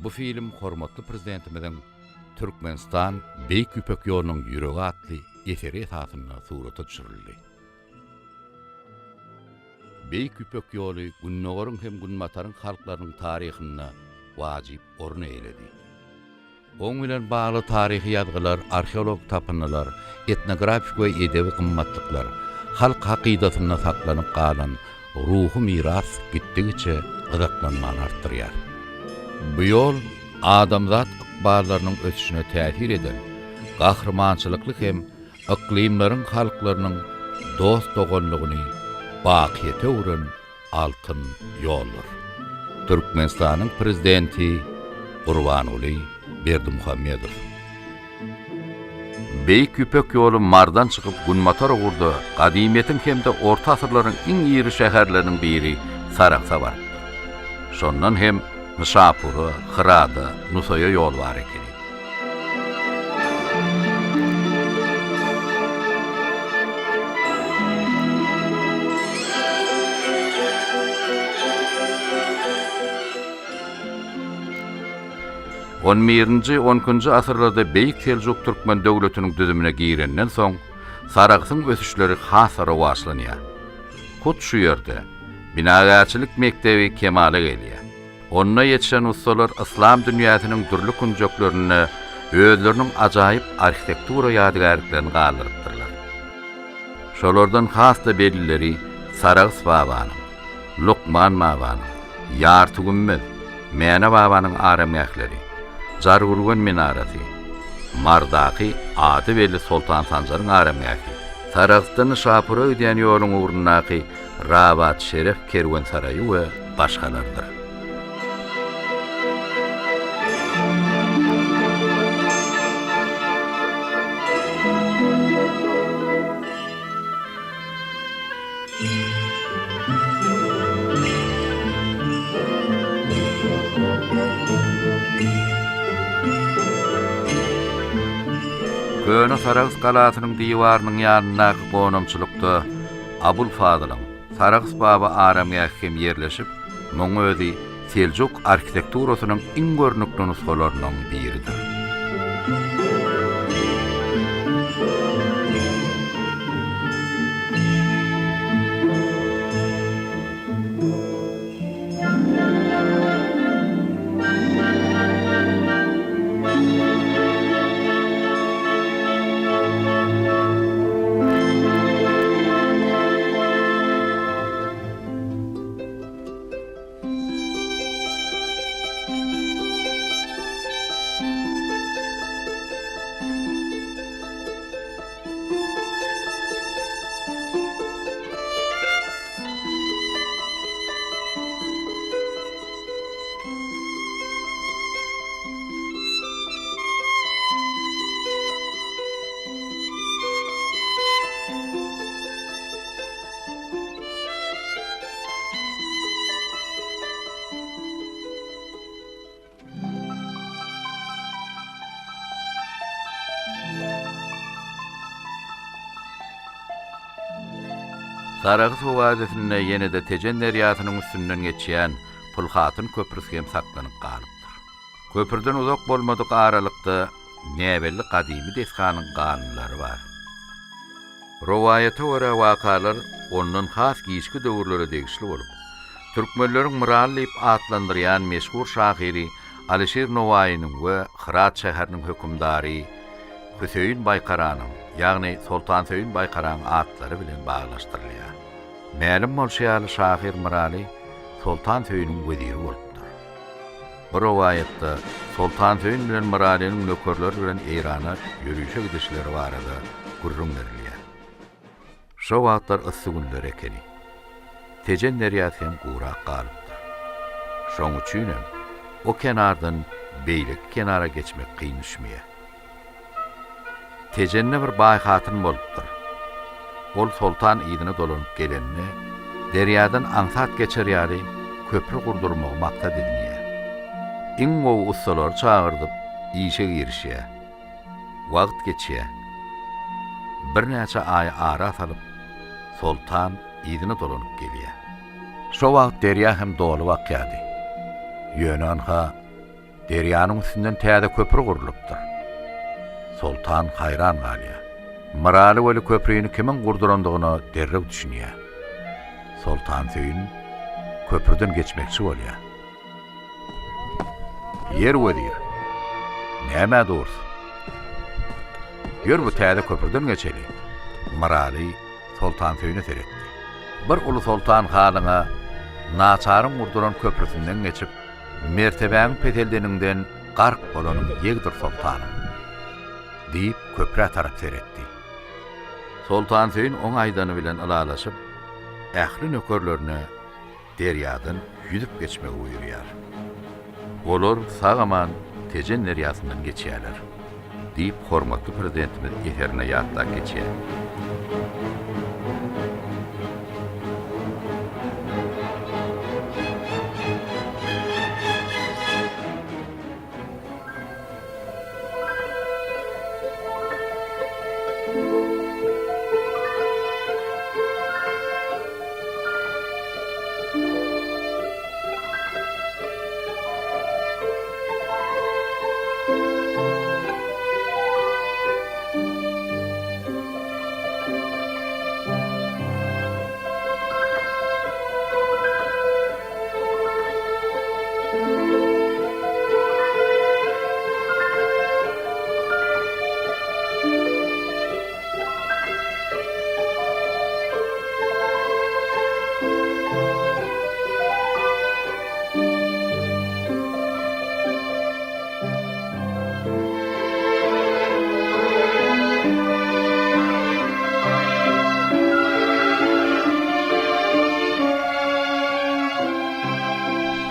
Bu film hormatly prezidentimizin Türkmenistan Beýik Ýüpek ýolunyň ýüregi atly eseri esasyna surata düşürildi. Beýik Ýüpek ýoly Günnogorun hem Günmataryň halklarynyň taryhyna wajyp orun eýledi. Oň bilen bagly taryhy ýazgylar, arheolog tapynylar, etnografik we edebi gymmatlyklar, halk hakydatyna saklanyp galan ruhy miras gitdigiçe gyzaklanmany artdyrýar. Bu ýol adamzat ykballarynyň ösüşine täsir eden, gahrmançylykly hem iklimlaryň halklarynyň dost doganlygyny bakyete uran altyn ýoldur. Türkmenistanyň prezidenti Gurbanuly Berdimuhammedow. Beýik Ýüpek ýoly mardan çykyp Günmatar ugurdy. Gadymetiň hemde orta asyrlaryň iň ýyry şäherleriniň biri Saraksa bar. Şondan hem Nişapura, Hyrada, Nusoya ýol bar ekeni. On 11-12 asyrlarda Beýik Seljuk Türkmen döwletiniň düzümine girenden soň Saraksyň ösüşleri hasara başlanýar. Hut şu ýerde binagaçylyk mektebi kemale gelýär. Onna ýetişen ustalar islam dünýäsiniň türlü kunjaklaryny özleriniň ajaýyp arhitektura ýadygarlyklaryny galyrypdyrlar. Şolardan hasda bellileri Sarags babanyň, Lukman babanyň, Ýartugymmy, Mäne babanyň aramyakları, Jargurgun minarasy, Mardaky ady belli Sultan Sanjaryň aramyakı, Saragsdan Şapura öýdän ýoluň ugrundaky Rabat Şeref kerwen saraýy we başgalardyr. Köne Sarags galasynyň diýwarynyň ýanyna gonamçylykda Abul Fadylyň Sarags baba aramyakı hem ýerleşip, muň özi Seljuk arhitekturasynyň iň görnükli nuskalarynyň biridir. Sarags wadatyny ýene-de Tejen deriýasynyň üstünden geçýän Pulhatyn köprüsi hem saklanyp galypdyr. Köprüden uzak bolmadyk aralykda näbelli gadymy deskanyň ganlary bar. Rowaýata görä wakalar ondan has giýişki döwürlere degişli bolup, türkmenleriň myrallyp atlandyrýan meşhur şahyry Alisher Nowaýynyň we Hırat şäheriniň hökümdary Hüseýin Baýkaranyň, ýagny Sultan Hüseýin Baýkaranyň atlary bilen baglaşdyrylýar. Mälim bolşýaly şahyr Myrally Sultan Hüseýiniň weziri bolupdyr. Bu rowaýatda Sultan Hüseýin bilen Myralynyň nökerleri bilen Eýrana ýürüýüşe gidişleri barada gurrun berilýär. Şo wagtlar ysy günler ekeni. Tejen deriýasy hem gurak galypdyr. Şoň üçin o kenardan beýlik kenara geçmek kyn düşmeýär. Tejenne bir baý hatyn bolupdyr. Ol Sultan ýygyna dolanyp gelenini derýadan ansat geçerýäri köprü gurdurmagy maksat edinýär. Iň gowy ustalar çağırdyp işe girişýär. Wagt geçýär. Bir näçe ay ara salyp Sultan ýygyna dolanyp gelýär. Şo wagt derýa hem dolu waqýady. Ýönanha Deryanın üstünden täze köprü gurulypdyr. Sultan hayran galýar. Maraly weli köprüni kimin gurdurandygyny derrew düşünýär. Sultan Söýün köprüden geçmekçi bolýar. Yer wedir. Näme dursa? Yer bu täze köprüden geçeli. Maraly Sultan Söýüne seretdi. Bir ulu sultan hanyňa naçaryn gurduran köprüsinden geçip mertebäň peteldeninden gark bolanyň ýegdir sultanım diýip köprä tarap seretdi. Sultan Söýün oň aýdany bilen alalaşyp ähli nökerlerine derýadan ýüzüp geçmegi buyurýar. Olar sagaman Tejen derýasyndan geçýärler diýip hormatly prezidentimiz eferine ýatlap geçýär.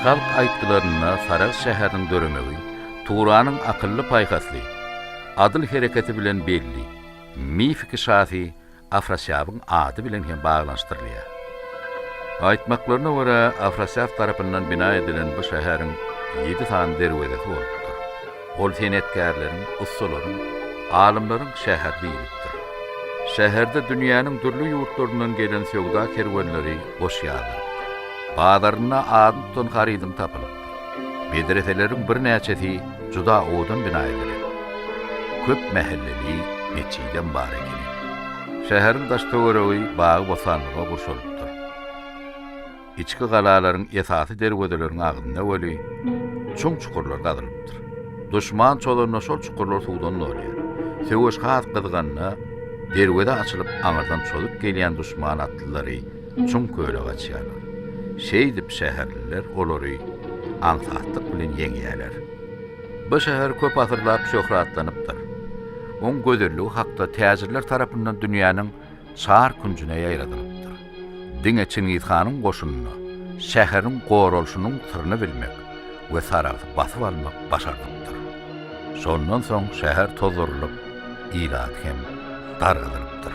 Halk aýtdylaryna Saras şäheriniň döremegi, Turanyň akylly paýhasly, adyl hereketi bilen belli, mifiki şahy Afrasyab'yň ady bilen hem baglanşdyrylýar. Aýtmaklaryna görä Afrasyab tarapyndan bina edilen bu şäheriň 7 sany derwezesi bolupdyr. Ol senetkarlaryň, ustalaryň, alymlaryň şäherliýidir. Şäherde dünýäniň türlü ýurtlaryndan gelen söwda kerwanlary boşýarlar. Bazarına adın haridin tapılıp. Medreselerin bir näçesi juda odun bina edilir. Köp mahalleli neçiden bar ekeni. Şäherin daştöwereği bağı bosanlyga gurşulypdyr. İçki galalaryň esasy derwezelerin agynda weli çoň çukurlar gazylypdyr. Düşman çolanyna şol çukurlar suwdan bolýar. Söwüş has gyzganna derweze açylyp aňardan çolup gelýän düşman atlylary çoň köle gaçýarlar. Şeýdip şäherliler olary aňsatlyk bilen ýeňýärler. Bu şäher köp asyrlap şöhratlanypdyr. Oň gözelligi hakda täzirler tarapyndan dünýäniň çar künjüne ýaýradylypdyr. Diňe Çingiz Hanyň goşunyny, şäheriň gorulşunyň tyryny bilmek we Saragy basyp almak başardypdyr. Şondan soň şäher tozurylyp, ýylat hem dargalypdyr.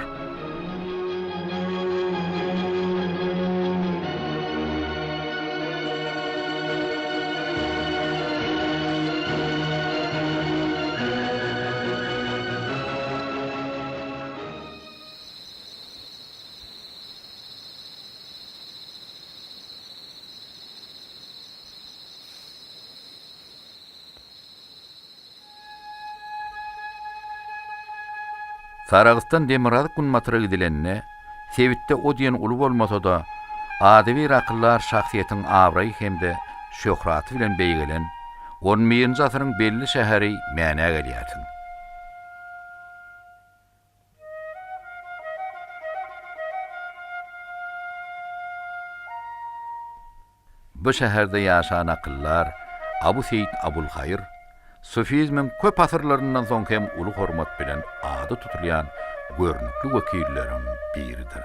Saragystan Demirad Gunmatyra gidilenine, Sewitde o diýen uly bolmasa da, adaby rakyllar şahsiýetiň awraý hemde şöhraty bilen beýgelen, 11-nji asyryň belli şäheri mäne gelýär. Bu şäherde ýaşan akyllar Abu Seýid Abulhayr Sufizmin köp asyrlaryndan soň hem uly hormat bilen ady tutulýan görnükli wekilleriň biridir.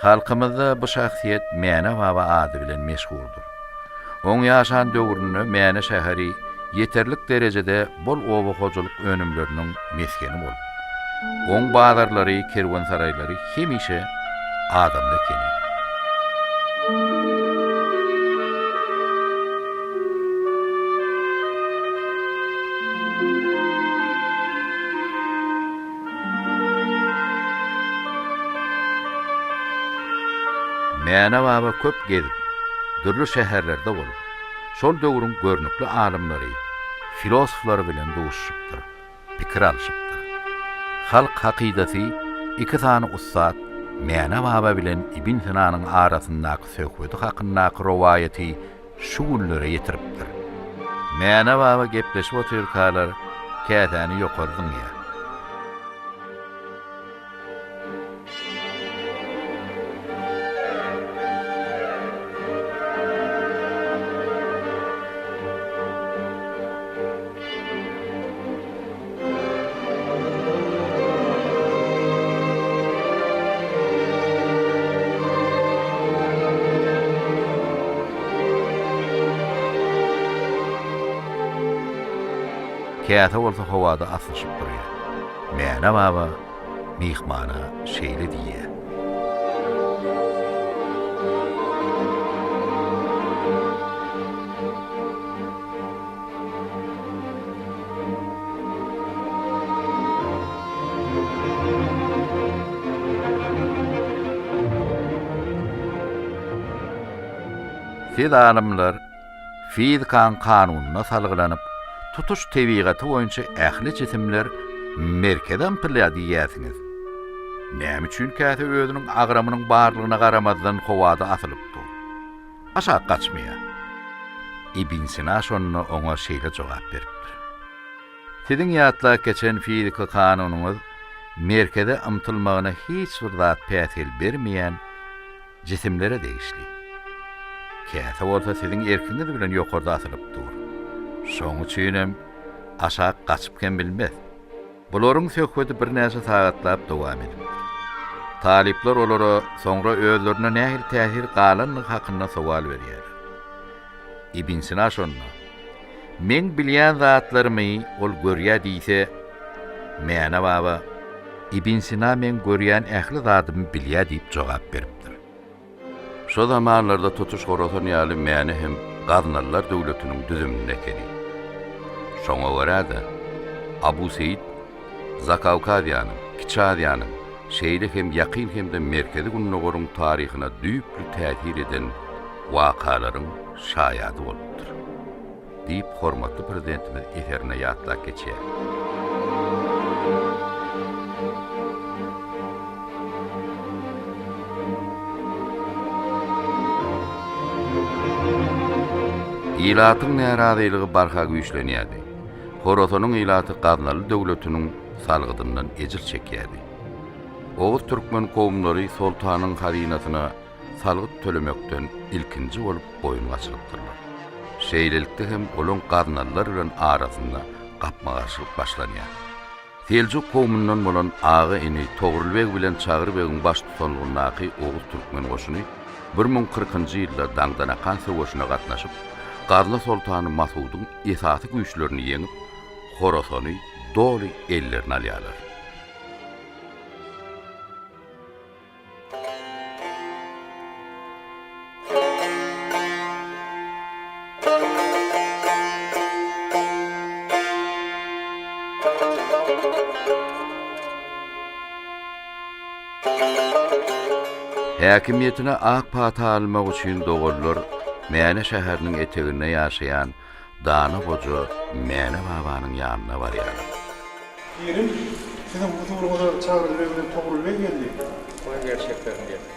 Halkymyzda bu şahsiýet Mäne baba ady bilen meşhurdur. Oň ýaşan döwründe Mäne şäheri ýeterlik derejede bol oba-hojuluk önümleriniň meskeni bolup, oň bazarlary, kerwansaraýlary hemişe adamda keni. Mäne baba köp gezip, dürli şäherlerde bolup, şol döwrüň görnükli alymlary, filosoflary bilen duşuşypdyr, pikir alşypdyr. Halk hakydasy iki tany ussat Mäne baba bilen Ibn Sinanyň arasyndaky söhbeti hakyndaky rowayaty şu günlere ýetiripdir. Mäne baba gepleşip oturýarlar, kätäni ýokardyn ýa. Käte bolsa howada aslaşyp durýar. Mäne baba mihmana şeýle diýär. Siz alymlar fizikan kanunyna salgylanyp tutuş tebigaty boýunça ähli jisimler merkezden pilýär diýäsiňiz. Näme üçin käte özüniň agramynyň barlygyna garamazdan howada asylypdy? Aşağı gaçmaýar. Ibn Sina şonu oňa şeýle jogap beripdir. Siziň ýatla geçen fizika kanunyňyz merkeze ymtylmagyna hiç bir zat täsir bermeýän jisimlere degişli. Käte bolsa siziň erkiňiz bilen ýokarda asylypdy. Şoň üçinem aşağı gaçyp ken bilmez. Bularyň söhbeti bir näçe sagatlap dowam edip. Talipler olara soňra özlerine nähil täsir galanlyk hakynda sowal berýär. Ibn Sina şonu: "Men bilýän zatlarymy ol görýär diýse, Mäne baba Ibn Sina men görýän ähli zatymy bilýär" diýip jogap beripdir. Şo zamanlarda tutuş Horasan ýaly Mäne hem Gaznallar döwletiniň düzümine keli. Şoňa görä-de Abu Seýid Zakawkadyanyň, Kiçadyanyň şeýle hem ýakyn hem de merkezi günnogoryň taryhyna düýpli täsir eden wakalaryň şaýady bolupdyr. Diýip hormatly prezidentimiz eferine ýatlap geçýär. İlatyň närazylygy barha güýçlenýärdi. Horosanyň ilaty Gaznaly döwletiniň salgydyndan ejir çekýärdi. Oğuz türkmen kowumlary sultanyň hazinasyna salgyt tölemekden ilkinji bolup boyun gaçyrypdyrlar. Şeýlelikde hem olaň Gaznalylar bilen arasynda gapma-garşylyk başlanýar. Seljuk kowumundan bolan Ağa ini Togrulbeg bilen Çağırbegiň baş tutanlygyndaky Oğuz türkmen goşuny 1040-njy ýylda daňdan akan söwüşine gatnaşyp, Gazna sultany Masudyň esasy güýçlerini ýeňip, Horasany doly ellerine alýarlar. Häkimiýetine ak pata almak üçin dogurlar Mäne şäheriniň eteginde ýaşaýan Dana hoja Mäne babanyň ýanyna barýar. Yerim, sizin huzuruňyza Çağırylbeg bilen Togrulbeg geldi. Oňa gerçeklerini geldi.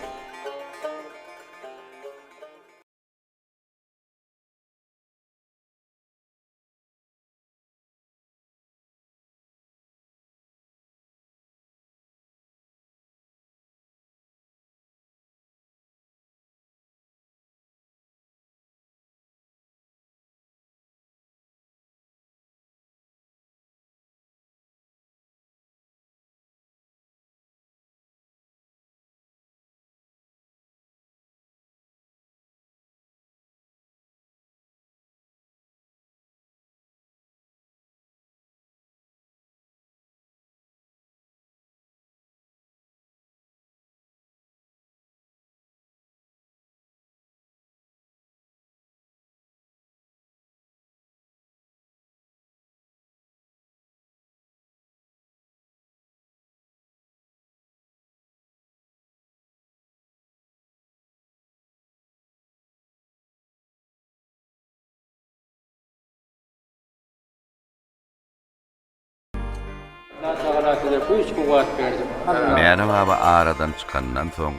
Sağlatıda bu üç kuvat verdim. Mene baba aradan çıkandan soň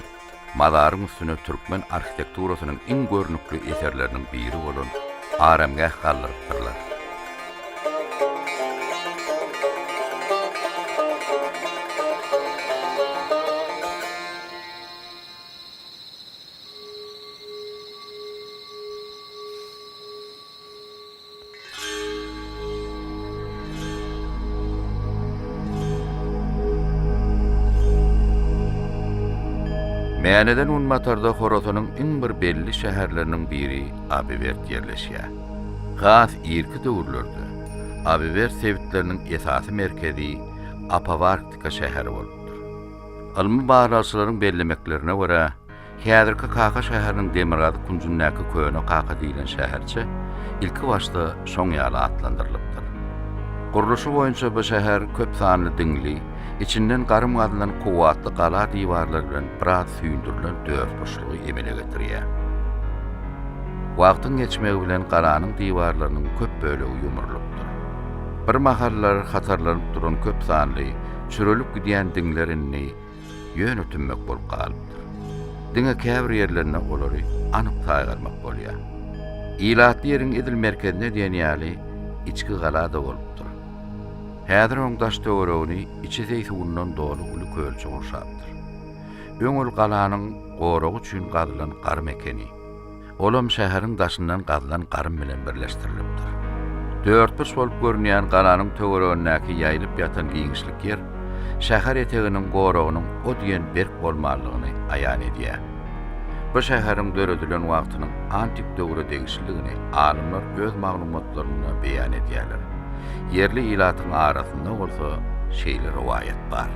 Madarın üstüne Türkmen arhitekturasının en görnükli eserlerinin biri olan Aramgah kaldırıptırlar. Mä'neden Unmatarda Horosanyň iň bir belli şäherleriniň biri Abivert ýerleşýär. Has irki döwürlerde Abivert sebitleriniň esasy merkezi Apavartika şäheri bolupdyr. Almy baglaçylaryň bellemeklerine görä, häzirki Kaka şäheriniň demirgady kunjunnaky köne Kaka diýilen şäherçe ilki başda şoň ýaly atlandyrylypdyr. Guruluşy boýunça bu şäher köp sanly diňli, içinden garym adylan kuwatly gala diwarlar bilen biraz süýündirilen dört burçly emele getirýär. Wagtyň geçmegi bilen galanyň diwarlarynyň köp bölegi ýumurlypdyr. Bir mahallar hatarlanyp duran köp sanly, çürelip gidýän diňlerini ýönetilmek bolup galypdyr. Diňe käbir ýerlerine olary anyk taýgalmak bolýar. Ilatly ýeriň edil merkezine diýen ýaly içki galada bolupdyr. Häzir oň daş töweregini içi zeýsundan dolu uly kölçe goşapdyr. Öňül galanyň goragy üçin gazylan gar mekeni. Olam şäheriň daşyndan gazylan garym bilen birleşdirilipdir. Dörtbürs bolup görünýän galanyň töweregindäki ýaýlyp ýatan giňişlik ýer şäher eteginiň goragynyň o diýen berk bolmalygyny aýan edýär. Bu şäheriň döredilen wagtynyň antik döwre degişligini alymlar öz maglumatlaryna beýan edýärler. Yerli ilatyň arasynda bolsa şeýle riwayat bar.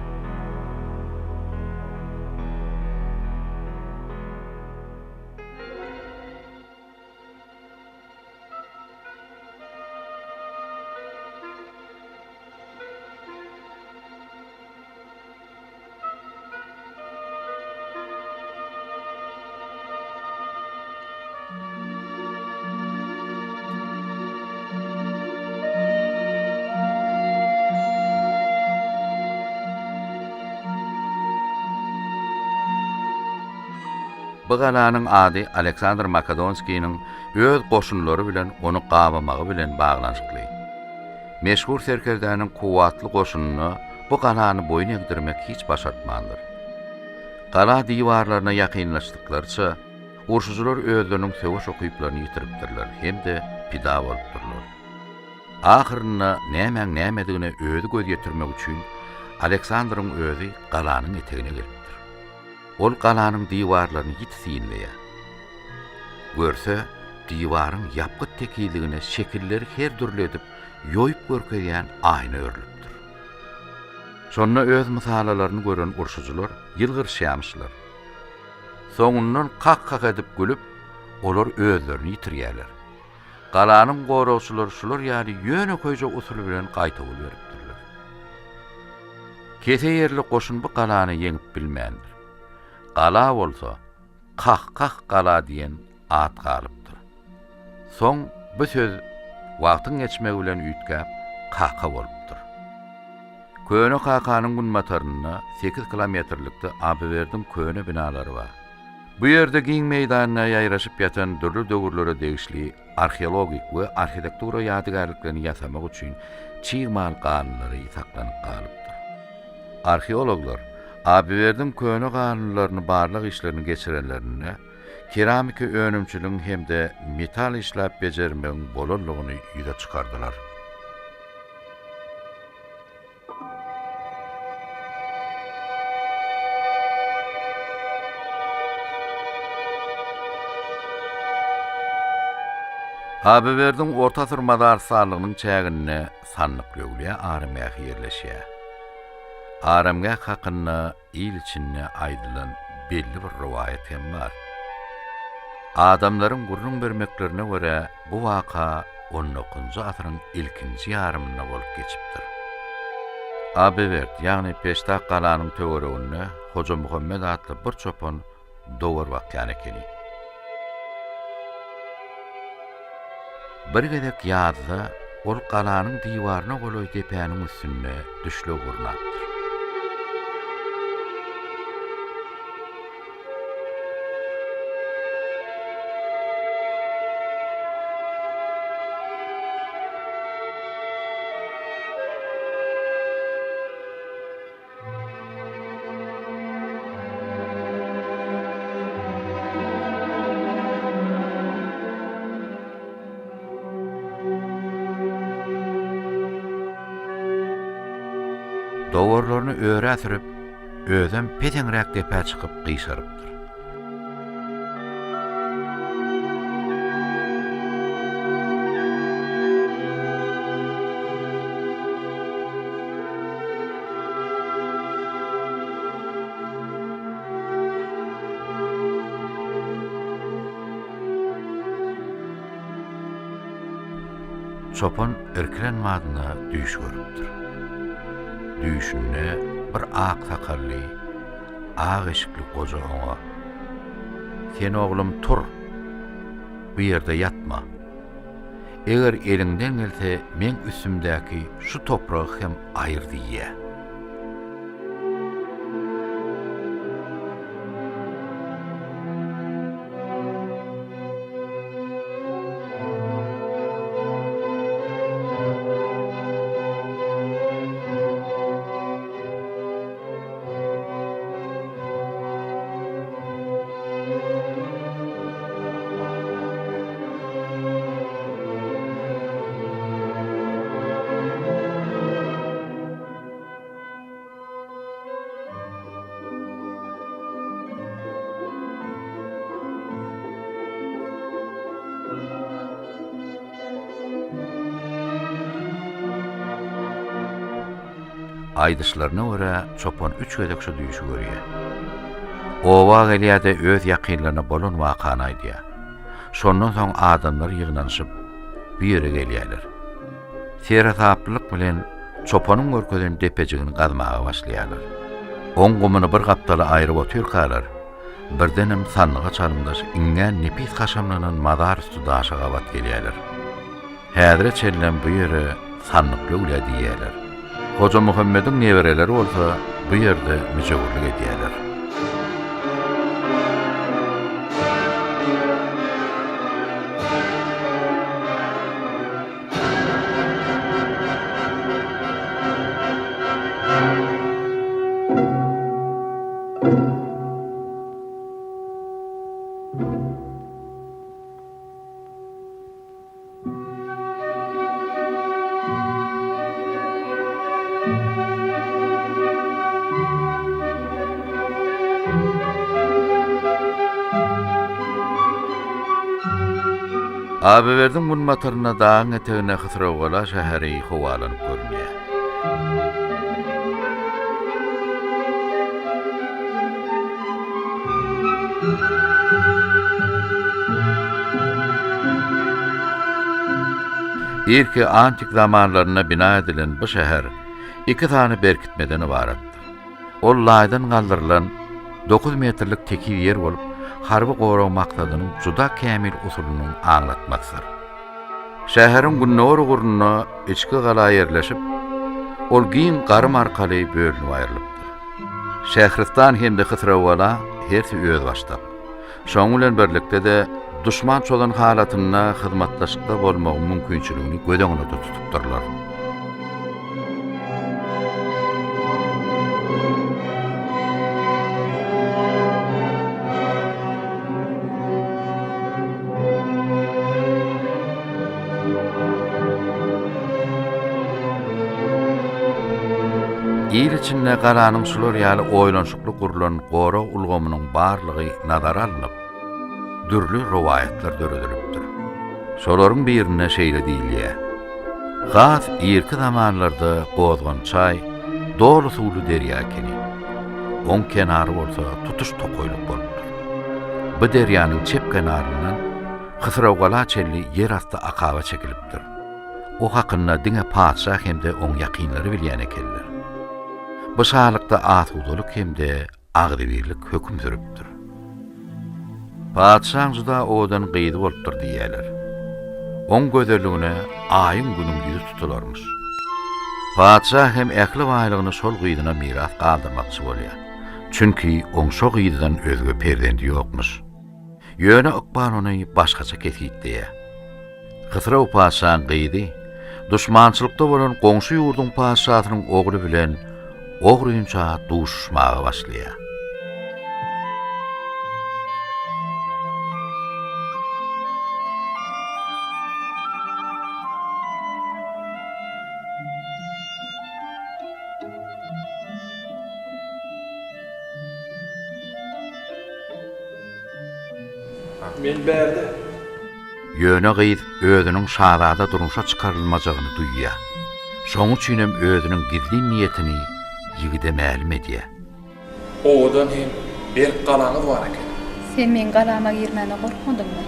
Bu galanyň ady Aleksandr Makedonskiýiň öz goşunlary bilen onu gawamagy bilen baglanyşykly. Meşhur serkerdäniň kuwatly goşunyny bu galany boyun egdirmek hiç başartmandyr. Gala diwarlaryna ýakynlaşdyklarça urşucular özleriniň söwüş okyplaryny ýitiripdirler hem-de pida bolupdyrlar. Ahyrynda näme-nämedigine özü göz ýetirmek üçin Aleksandryň özü galanyň etegine gelipdir. Ol galanyň diwarlaryny ýitsinleýär. Görse, diwaryň ýapgyt tekiligine şekilleri her türlü edip ýoýup görkezýän aýna örülipdir. Şonda öz mysalalaryny gören urşucular ýylgyrşýamyşlar. Soňundan kak edip gülüp, olar özlerini ýitirýärler. Galanyň gorawçylary şular ýaly ýöne köýje usuly bilen gaýta bolýardylar. Kese ýerli goşun bu galany ýeňip bilmändir. Gala bolsa, kah gala diýen at galypdyr. Soň bu söz wagtyň geçmegi bilen üýtgäp kaka bolupdyr. Köne kakanyň gunmataryna 8 kilometrlikde Abiverdiň köne binalary bar. Bu ýerde giň meýdanyna ýaýraşyp ýatan dürli döwürlere degişli arheologik we arhitektura ýadygarlyklaryny ýasamak üçin çiğmal ganunlary saklanyp galypdyr. Arheologlar Abiverdiň köne ganunlaryny barlyk işlerini geçirenlerine keramika önümçülüğün hem de metal işläp bejermegiň bolanlygyny ýüze çykardylar. Abiverdiň orta syr madarsalygynyň çägine sanlyk ýöwle Aramgah ýerleşýär. Aramgah hakynda il içinde aýdylan belli bir riwayat hem bar. Adamlaryň gurrun bermeklerine görä bu waka 19-njy asyryň ilkinji ýarymyna bolup geçipdir. Abivert, ýagny Peştak galanyň töwereginde Hoja Muhammed adly bir çopan dowar wakyan ekeni. Bir gedek ýazda ol qalanyň diýwaryna goloý depäniň üstüne düşle gurnapdyr. Dowarlaryny öre sürüp, özem peteňrek depä çykyp gyşarypdyr. Çopan erkilen madyna düýş görüpdir. Düýşünde bir ak sakally, ak eşikli goja oňa "Sen oglum tur, bu ýerde ýatma. Eger eliňden gelse, men üstümdäki şu topragy hem aýyr diýe." Aýdyşlaryna görä çopan 3 gödekşi düýşi görýär. Owa gelýärde öz ýakynlaryna bolan wakany aýdýar. Şondan soň adamlar ýygnanyşyp bir ýere gelýärler. Serasaplyk bilen çopanyň görkezini depejigini gazmaga başlaýarlar. Oň gumyny bir gapdala aýryp otyrkalar. Birdenem sanlyga çalyndaş iňňän nepis haşamlanan mazar üstü daşa gabat gelýärler. Häzire çellen bu ýere sanlykly ulä diýerler. Hoca Muhammed'in nevereleri olsa bu yerde mücevurluk ediyorlar. Abiverdiň bun motoryna dağın etegine hysrawgala şäheri howalanyp görünýär. Irki antik zamanlaryna bina edilen bu şäher 2 tane berkitmeden ibaratdyr. Ol laýdan galdyrylan 9 metrlik teki yer bolup, harby goraw maksadynyň juda kämil usulyny aňlatmakdyr. Şäheriň günnäwr gurnuny içki gala ýerleşip, ol giň garym arkaly bölünip aýrylypdyr. Şähristan hemde Hysrawgala hersi öz başdap. Şoň bilen birlikde de düşman çolan halatyna hyzmatlaşykda bolmagy mümkinçiligini gödeňine tutupdyrlar. Ýer içinde galanyň şular ýaly oýlanşykly gurulan gora ulgamynyň barlygy nazara alınıp, dürli rowaýatlar döredilipdir. Şolaryň birine şeýle diýilýär. Gaz ýerki zamanlarda gozgan çay, dolu suwly derýa keni. Oň kenary bolsa tutuş tokoýlyk bolupdyr. Bu derýanyň çep kenaryndan Hysrawgala çelli yer asty akaba çekilipdir. O hakynda diňe padşah hemde oň ýakynlary bilýän ekenler. Bu şahlykda asudalyk hemde agdybirlik höküm sürüpdir. Padşah juda odan gyýdy bolupdyr diýerler. on gözelligine aýyň günüň ýüzi tutularmyş. Padşah hem ähli baýlygyny şol gyýdyna miras galdyrmakçy bolýar. Çünki oň şo gyýdydan özge perdendi ýokmuş. Ýöne Okban ony başgaça kesitdi. Hysraw padşahyň gyýdy, düşmançylykda bolan goňşy ýurdun padşahynyň ogly bilen ogruýunça duşmaga başlaýar. Men bärde. Ýöne gyýd özüniň şahzada durmuşa çykarylmajagyny duýýar. Şoň üçin hem özüniň gizli niýetini ýigide ma'lum edýär. Odan hem bir galaňyz bar eken. Sen men galama girmene gorkmadymmy?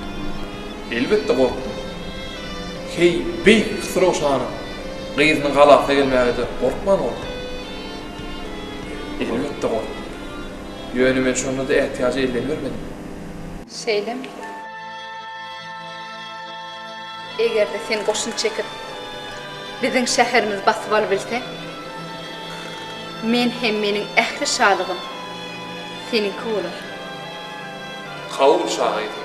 Elbetde gorkdum. Hey, beýik Hysraw şahanyň gyzynyň galakda gelmägide gorkman. Elbetde gorkdum. Ýöne men şonu da ähtiýaja ellenbermedim. Şeýlem. Egerde sen goşun çekip biziň şäherimiz basyp alyp bilse, men hem meniň ähli şalygym seninki bolar. Kawul şahydy.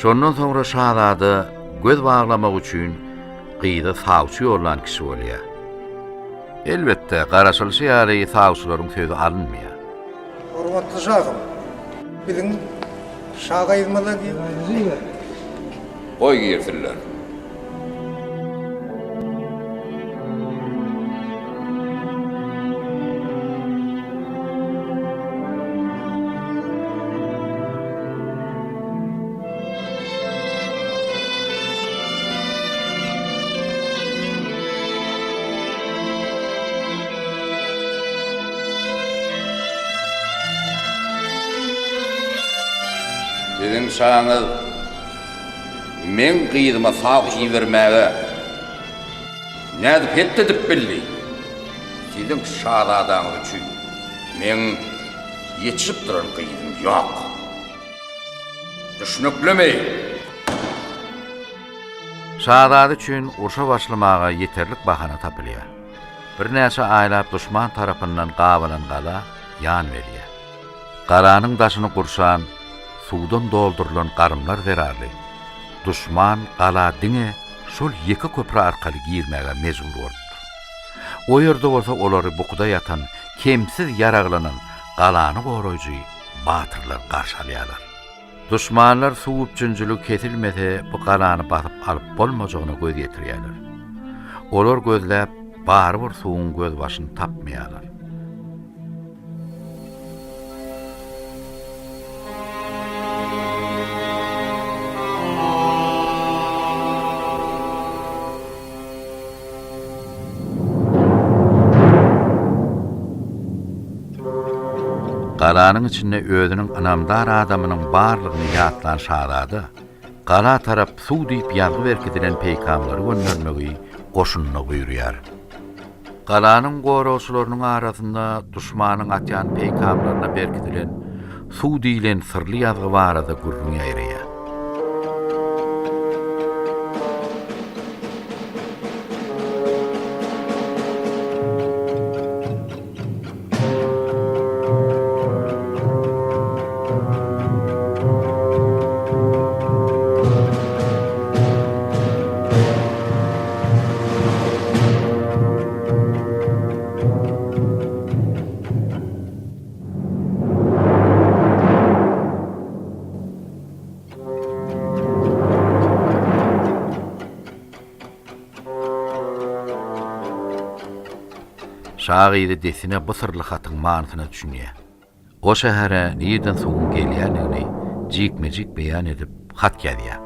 Şondan soňra şahzada göz baglamak üçin gyýda sawçy ýollan kişi bolýar. Elbetde garaşyl şeýary sawçylaryň sözi alınmaýar. Hormatly şahym, biziň şagaýymyza giýip Goý girdiler. Biziň şaňyz men gyýdyma sawçy bermäge näde petdi dip bildi. Siziň şahzadaňyz üçin men ýetişip duran gyýdym ýok. Düşünüklemi. Şahzada üçin urşa başlamaga ýeterlik bahana tapylýar. Bir näçe aýlap düşman tarapyndan gabalan gala ýan berýär. Garanyň daşyny gurşan suwdan doldurulan garymlar zerarly. Düşman gala diňe şol ýeki köprü arkaly girmäge mejbur boldy. O ýerde bolsa olary bukuda ýatan, kemsiz ýaraglanan galany goraýjy batyrlar garşalýarlar. Düşmanlar suwup jünjülük kesilmese bu galany basyp alyp bolmajagyna göz ýetirýärler. Olar gözläp barbyr suwuň göz başyny tapmaýarlar. Galanyň içinde özüniň anamdar adamynyň barlygyny ýatlan şahzada, gala tarap suw diýip ýargy berkidilen peýkamlary göndermegi goşunyna buýurýar. Galanyň gorawçylarynyň arasynda düşmanyň atýan peýkamlaryna berkidilen suw diýilen sirli ýazgy barada gurrun ýaýraýar. Şahydy desine bu sırly hatyň manysyna düşünýär. O şähere niýeden soňun gelýänini jikmejik beýan edip hat gelýär.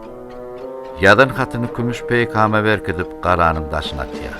Ýadan hatyny kümüş peýkama berkidip galanyň daşyna atýar.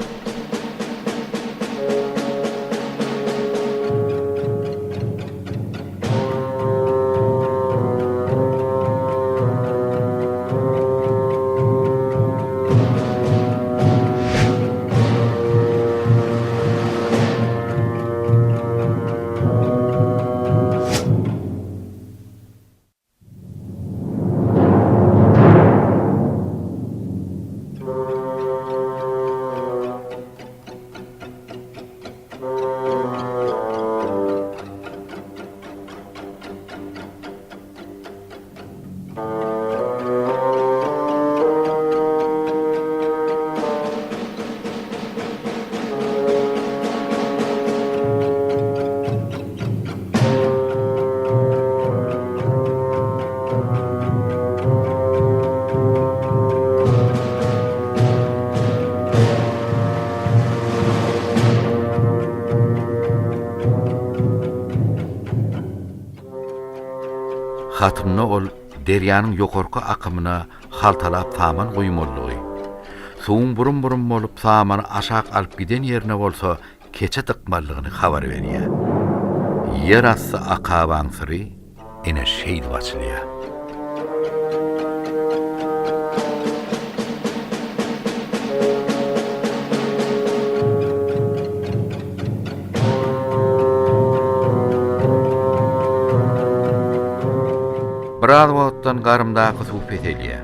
Hatymna ol derýanyň ýokarky akymyna haltalap taman goýmaldygy. Suwuň burun-burun bolup samany aşak alyp giden ýerine bolsa keçe tıkmallygyny habar berýär. Yer asy akabaňsyry ene şeýdi başlýar. Biraz wagtdan garymdaky suw petelýär.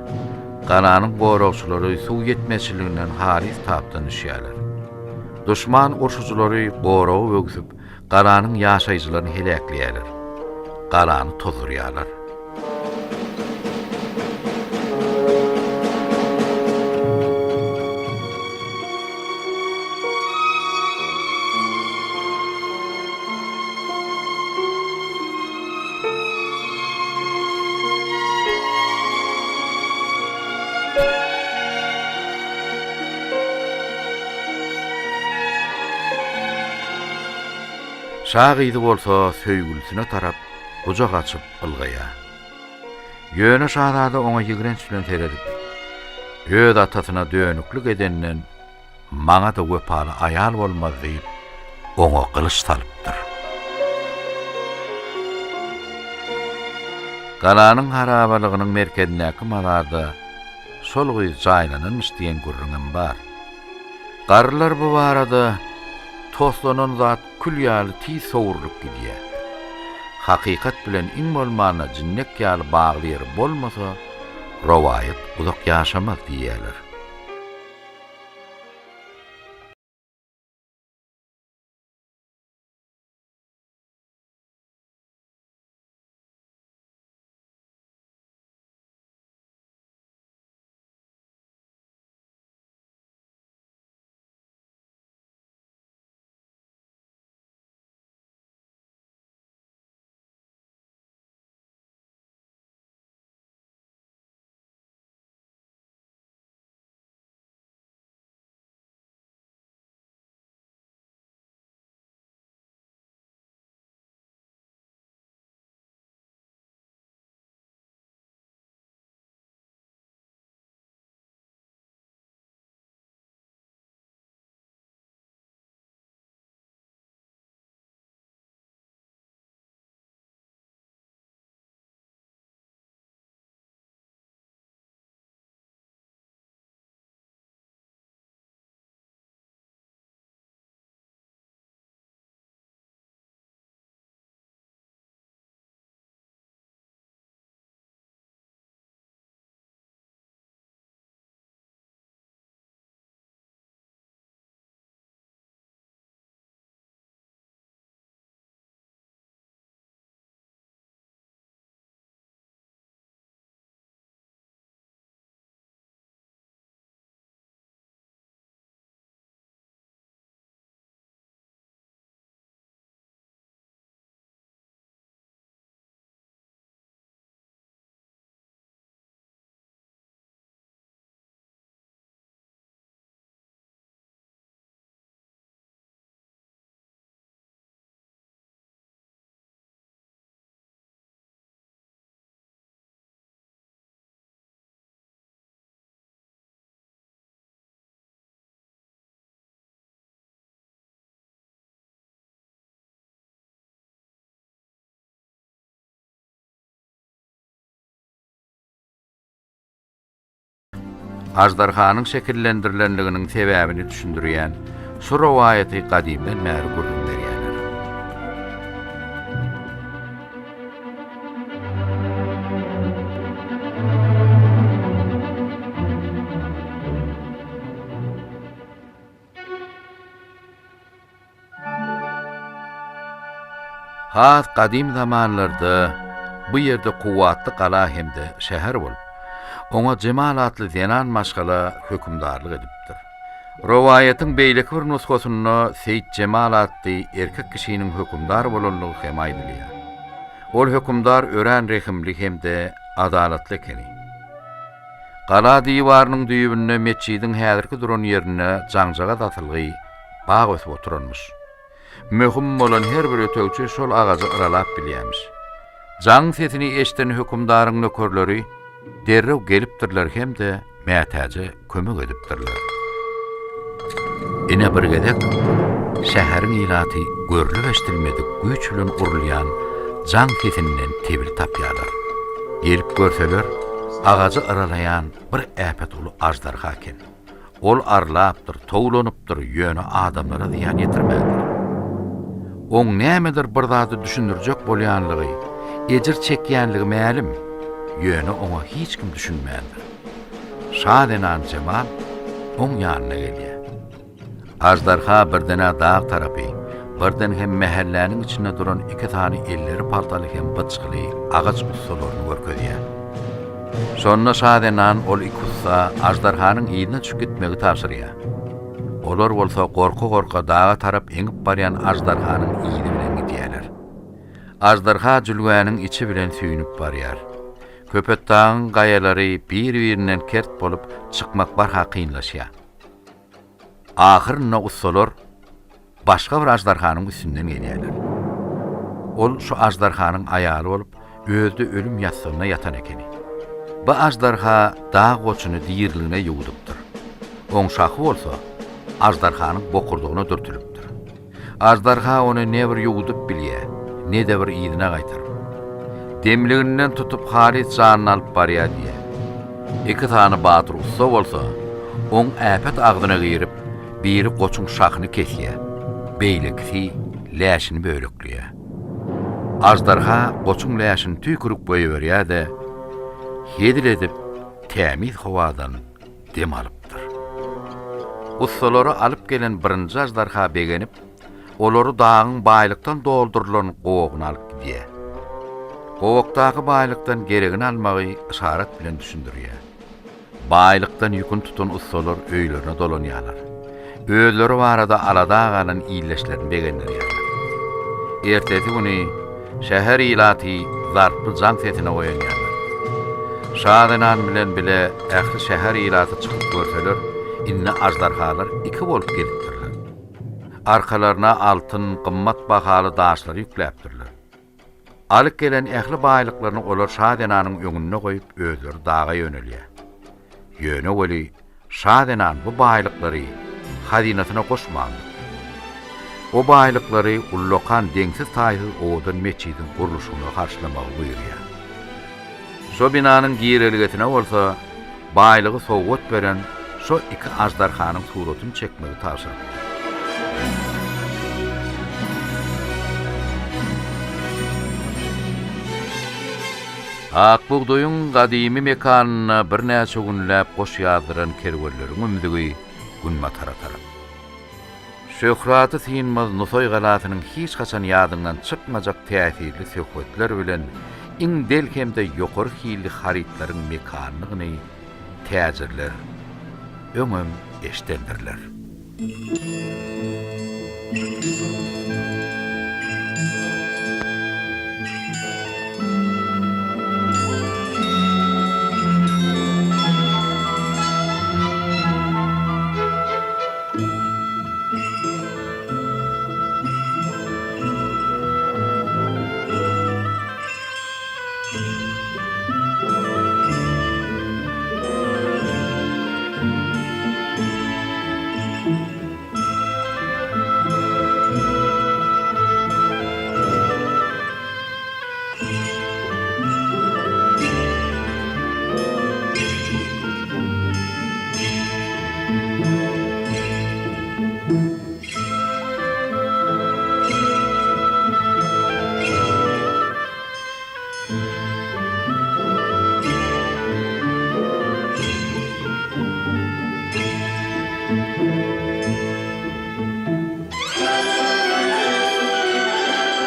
Galanyň goragçylary suw ýetmezçiliginden haris tapdan düşýärler. Düşman urşujulary goragy böküp, galanyň ýaşaýjylaryny helakleýärler. Galany tozurýarlar. Şagydy bolsa söýgülsine tarap gujak açyp ılgaýar. Ýöne şahzada oňa ýigrenç bilen teredip, öz atasyna dönüklik edenden maňa da wepaly aýal bolmaz diýip oňa gylyç salypdyr. Galanyň harabalygynyň merkezindäki mazarda şol goý jaýlanylmyş diýen gurrunam bar. Garlar bu barada toslanan zat külýäli tiz sowurlyp gidýär. Hakykat bilen iň bolmana jinnek ýaly bagly bolmasa, rowaýat uzak ýaşamaz diýerler. Ajdarhanyň şekillendirilenliginiň sebäbini düşündirýän şu rowayaty gadymdan bäri gurrun berýärler. Has gadym zamanlarda bu yerde kuwatly gala hemde şäher bolup, oňa jemalatly zenan maşgala hökümdarlyk edipdir. Rowayatyň beýleki bir nusgasyna Seyit Cemal adly erkek kişiniň hökümdar bolanlygy hem aýdylýar. Ol hökümdar ören rehimli hemde adalatly ekeni. Gala diýwarynyň düýbünde meçidiň häzirki duran ýerine jaňjaga datylgy bag ösüp oturanmış. Möhüm bolan her bir ötögçi şol agazy ıralap bilýärmiş. Jaň sesini eşiten hökümdaryň nökerleri derrew gelipdirler hemde mätäje kömek edipdirler. Ine bir gedek şäheriň ilaty görülip eşdilmedik güç bilen urulýan jaň sesinden tebil tapýarlar. Gelip görseler, agazy ıralayan bir äpet uly ajdarha eken. Ol arlapdyr, toglanypdyr, ýöne adamlara ziýan ýetirmädir. Oň nämedir bir zady düşündirjek bolýanlygy, ejir çekýänligi mälim, ýöne oňa hiç kim düşünmädir. Şadenan Cemal oň ýanyna gelýär. Ajdarha birdene dağ tarapy, birden hem mähelläniň içinde duran iki tany elleri paltaly hem bıçkyly agaç ustalaryny görkezýär. Şonna şadenan ol ikussa ajdarhanyň ýygyna çykyp gitmegi tapşyrýar. Olar bolsa gorka dağa tarap eňip barýan ajdarhanyň ýygy bilen gidýärler. Ajdarha jülgäniň içi bilen süýnüp barýar. Köpet dağın gaýalary bir-birinden kert bolup çykmak barha kynlaşýar. Ahyrynda ustalar başga bir ajdarhanyň üstünden gelýärler. Ol şu ajdarhanyň aýaly bolup, özde ölüm ýasygyna ýatan ekeni. Bu ajdarha dağ goçuny diýirligine ýuwdypdyr. Oň şahy bolsa, ajdarhanyň bokurdygyna dürtülipdir. Ajdarha ony ne bir ýuwdyp bilýär, ne de bir ýygyna gaýtar. Demliginden tutup halis janyny alyp barýar diýe. Iki tany batyr usta bolsa, oň äpet agdyna gyrip, biri goçuň şahyny kesýär. Beýleki läşini bölekliýär. Ajdarha goçuň läşini tüýkürük boýaberýär-de, hedil edip tämiz hawadan dem alypdyr. Ustalary alyp gelen birinji ajdarha begenip, olary dağyň baýlykdan doldurulan gowagyna alyp gidýär. Gowakdaky baýlykdan geregini almagy işaret bilen düşündirýär. Baýlykdan ýükün tutan ustalar öýlerine dolanýarlar. Öýleri barada alada galan iýleşlerini begenlerýär. Ertesi güni şäher ilaty zarpy jaň setine goýanýarlar. Şadenan bilen bile ähli şäher ilaty çykyp görseler, inne ajdarhalar iki bolup gelipdirler. Arkalaryna altyn, gymmat bahaly daşlar ýükläpdirler. Alyp gelen ähli baýlyklaryny olar Şadenanyň öňüne goýup özleri dağa ýönelýär. Ýöne weli Şadenan bu baýlyklary hazinasyna goşmandy. O baýlyklary ullokan deňsiz taýhy odan meçidin guruluşyna garşylamagy buýurýar. Şo binanyň giýerligine bolsa, baýlygy sowgat beren şo iki ajdarhanyň suratyny çekmegi tapşyrdy. Akbuğdoyun gadimi mekanyna bir näçe günläp goş ýazdyran kerwelleriň ümdügi günma taratarap. Şöhraty synmaz Nusoy galatynyň hiç haçan ýadyndan çykmajak täsirli söhbetler bilen iň del hemde ýokary hilli haritlaryň mekanyny täzirler, öňüm eşdendirler.